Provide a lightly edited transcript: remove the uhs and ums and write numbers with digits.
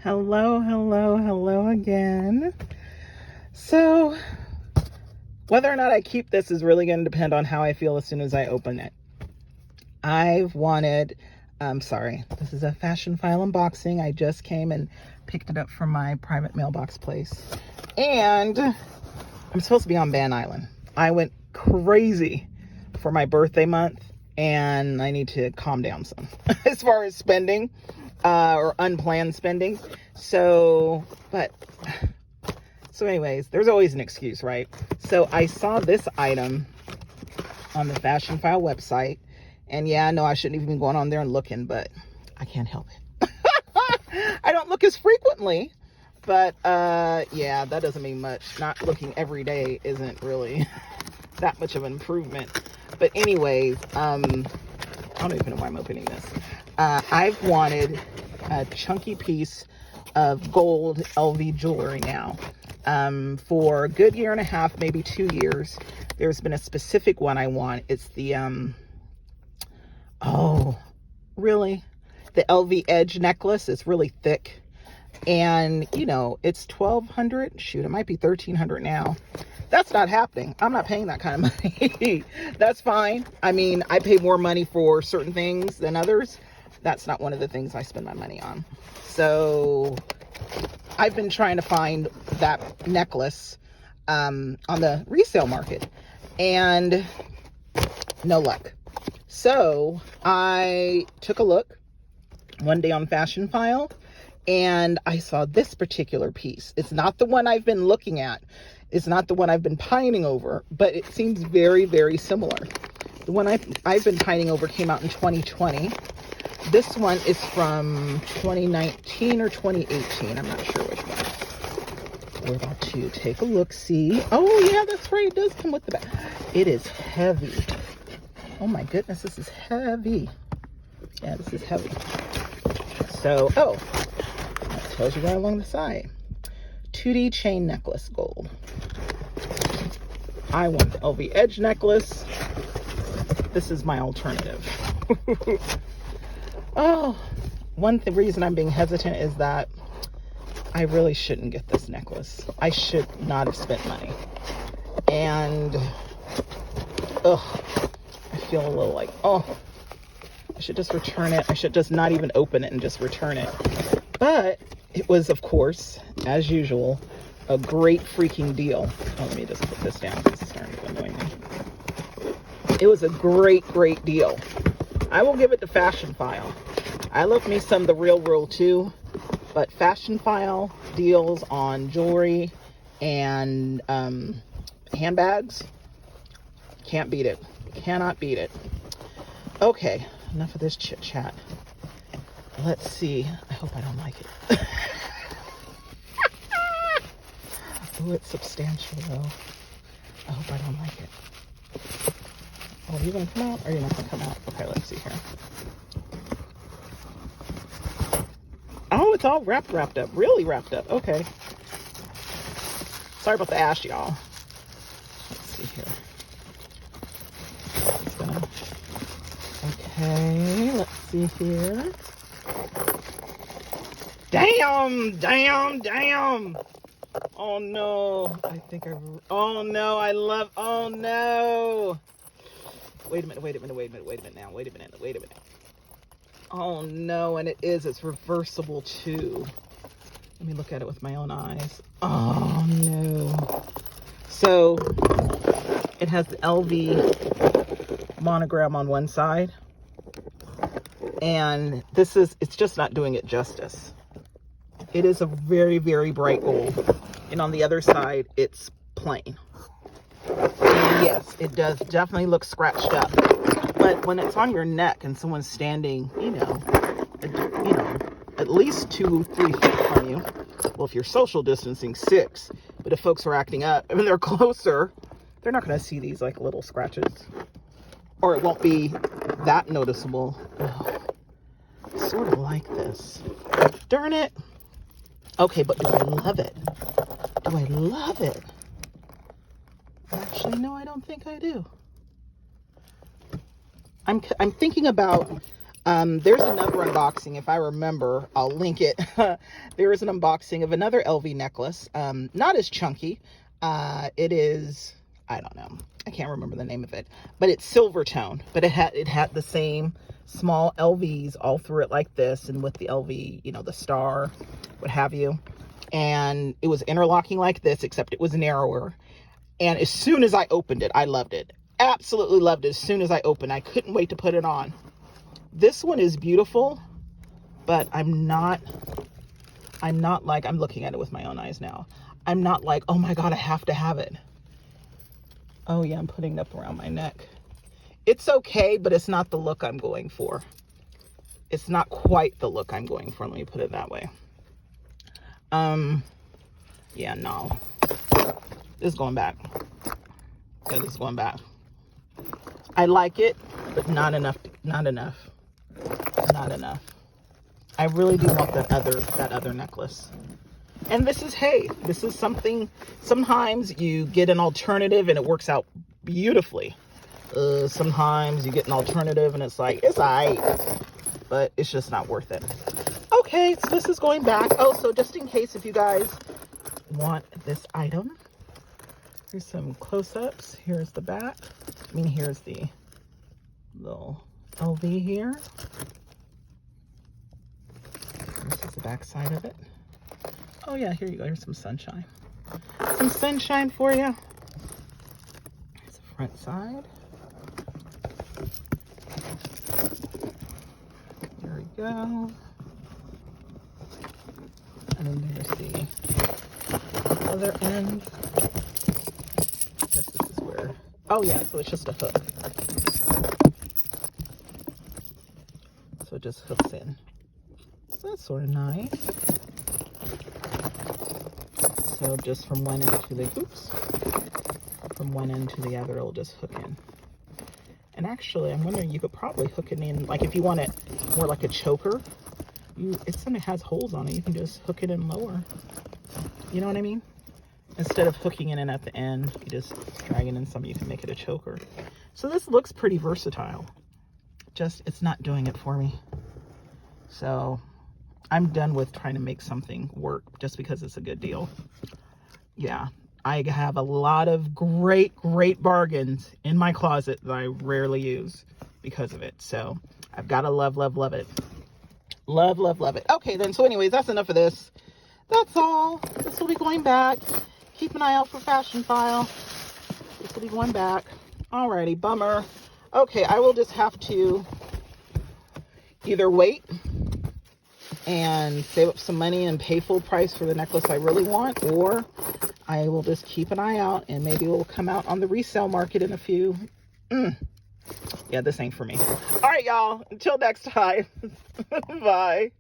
Hello, hello, hello again. So, whether or not I keep this is really going to depend on how I feel as soon as I open it. This is a Fashionphile unboxing. I just came and picked it up from my private mailbox place. And I'm supposed to be on Van Island. I went crazy for my birthday month, and I need to calm down some as far as spending. Or unplanned spending. So anyways, there's always an excuse, right? So I saw this item on the Fashionphile website, and yeah, no, I shouldn't even be going on there and looking, but I can't help it. I don't look as frequently, but yeah, that doesn't mean much. Not looking every day isn't really that much of an improvement. But anyways, I don't even know why I'm opening this. I've wanted a chunky piece of gold LV jewelry now for a good year and a half, maybe 2 years. There's been a specific one I want. It's the the LV edge necklace. It's really thick, and you know, it's $1,200. Shoot, it might be $1,300 now. That's not happening. I'm not paying that kind of money. That's fine. I mean, I pay more money for certain things than others. That's not one of the things I spend my money on. So I've been trying to find that necklace on the resale market, and no luck. So I took a look one day on Fashionphile, and I saw this particular piece. It's not the one I've been looking at. It's not the one I've been pining over, but it seems very, very similar. The one I've been pining over came out in 2020. This one is from 2019 or 2018. I'm not sure which one. We're about to take a look, see. Oh, yeah, that's right. It does come with the bag. It is heavy. Oh, my goodness. This is heavy. Yeah, this is heavy. So, that tells you right along the side. 2D chain necklace, gold. I want the LV edge necklace. This is my alternative. Oh, reason I'm being hesitant is that I really shouldn't get this necklace. I should not have spent money. And, I feel a little like, I should just return it. I should just not even open it and just return it. But it was, of course, as usual, a great freaking deal. Oh, let me just put this down because it's starting to annoy me. It was a great, great deal. I will give it to Fashionphile. I love me some The Real World too, but Fashionphile deals on jewelry and handbags, can't beat it. Cannot beat it. Okay, enough of this chit chat. Let's see. I hope I don't like it. Oh, it's substantial though. I hope I don't like it. Oh, are you gonna come out or are you not gonna come out? Okay, let's see here. Oh, it's all wrapped up. Really wrapped up. Okay. Sorry about the ash, y'all. Let's see here. Okay, let's see here. Damn! Oh no. Oh no, oh no. Wait a minute. Oh no, and it's reversible too. Let me look at it with my own eyes. Oh no. So it has the LV monogram on one side, and it's just not doing it justice. It is a very, very bright gold, and on the other side it's plain. And yes, it does definitely look scratched up, but when it's on your neck and someone's standing, at least 2-3 feet from you, well, if you're social distancing, 6, but if folks are acting up and they're closer, they're not going to see these like little scratches, or it won't be that noticeable. Sort of like this. Darn it. Okay, but do I love it? Actually, no, I don't think I do. I'm thinking about There's another unboxing. If I remember, I'll link it. There is an unboxing of another LV necklace. Not as chunky. It is, I don't know. I can't remember the name of it, but it's silver tone, but it had the same small LVs all through it like this, and with the LV, you know, the star, what have you. And it was interlocking like this, except it was narrower. And as soon as I opened it, I loved it. Absolutely loved it as soon as I opened. I couldn't wait to put it on. This one is beautiful, but I'm not like, I'm looking at it with my own eyes now. I'm not like, oh my God, I have to have it. Oh yeah, I'm putting it up around my neck. It's okay, but it's not the look I'm going for. It's not quite the look I'm going for. Let me put it that way. Yeah, no. This is going back. Yeah, this is going back. I like it, but not enough. Not enough. Not enough. I really do want that other necklace. And this is, hey, this is something, sometimes you get an alternative and it works out beautifully. Sometimes you get an alternative and it's like, it's all right, but it's just not worth it. Okay, so this is going back. Oh, so just in case if you guys want this item, here's some close-ups. Here's the back. I mean, here's the little LV here. This is the back side of it. Oh yeah, here you go. Here's some sunshine. Some sunshine for you. Here's the front side. There we go. And then there's the other end. I guess this is where, oh yeah, so it's just a hook. So it just hooks in. So that's sort of nice. So just from one end to the, oops, from one end to the other, it'll just hook in. And actually, I'm wondering, you could probably hook it in, like if you want it more like a choker, it has holes on it. You can just hook it in lower. You know what I mean? Instead of hooking it in at the end, you just drag it in some, you can make it a choker. So this looks pretty versatile. Just, it's not doing it for me. So I'm done with trying to make something work just because it's a good deal. Yeah, I have a lot of great bargains in my closet that I rarely use because of it. So I've got to love it. Love it. Okay, then, so anyways, that's enough of this. That's all. This will be going back. Keep an eye out for Fashionphile. This will be going back. Alrighty, bummer. Okay, I will just have to either wait and save up some money and pay full price for the necklace I really want, or I will just keep an eye out and maybe it will come out on the resale market in a few. Yeah, this ain't for me. All right, y'all. Until next time. Bye.